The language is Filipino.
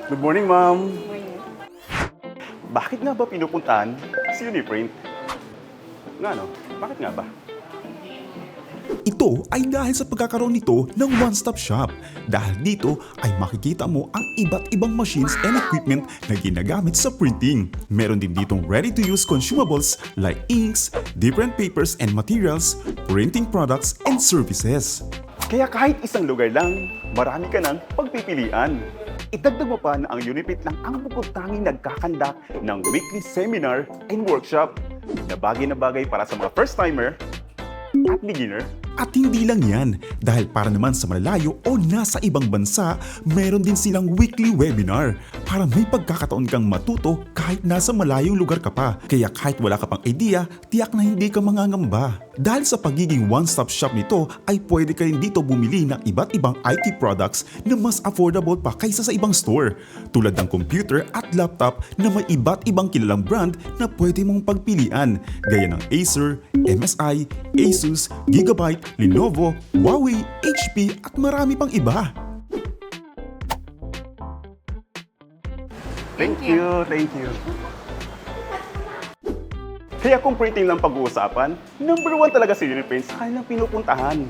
Good morning, ma'am. Morning. Bakit nga ba pinupuntahan si Uniprint? Nga no? Bakit nga ba? Ito ay dahil sa pagkakaroon nito ng one-stop shop. Dahil dito ay makikita mo ang iba't ibang machines and equipment na ginagamit sa printing. Meron din ditong ready-to-use consumables like inks, different papers and materials, printing products and services. Kaya kahit isang lugar lang, marami ka ng pagpipilian. Idagdag mo pa na ang Uniprint lang ang bukod tanging nagkakandak ng weekly seminar and workshop na bagay para sa mga first-timer at beginner. At hindi lang yan, dahil para naman sa malalayo o nasa ibang bansa, meron din silang weekly webinar para may pagkakataon kang matuto kahit nasa malayong lugar ka pa. Kaya kahit wala ka pang idea, tiyak na hindi ka mangangamba. Dahil sa pagiging one-stop shop nito ay pwede ka rin dito bumili ng iba't ibang IT products na mas affordable pa kaysa sa ibang store. Tulad ng computer at laptop na may iba't ibang kilalang brand na pwede mong pagpilian, gaya ng Acer, MSI, Asus, Gigabyte, Lenovo, Huawei, HP at marami pang iba. Thank you. Kaya kung printing lang pag-uusapan, number 1 talaga si Uniprint sa kanilang pinupuntahan.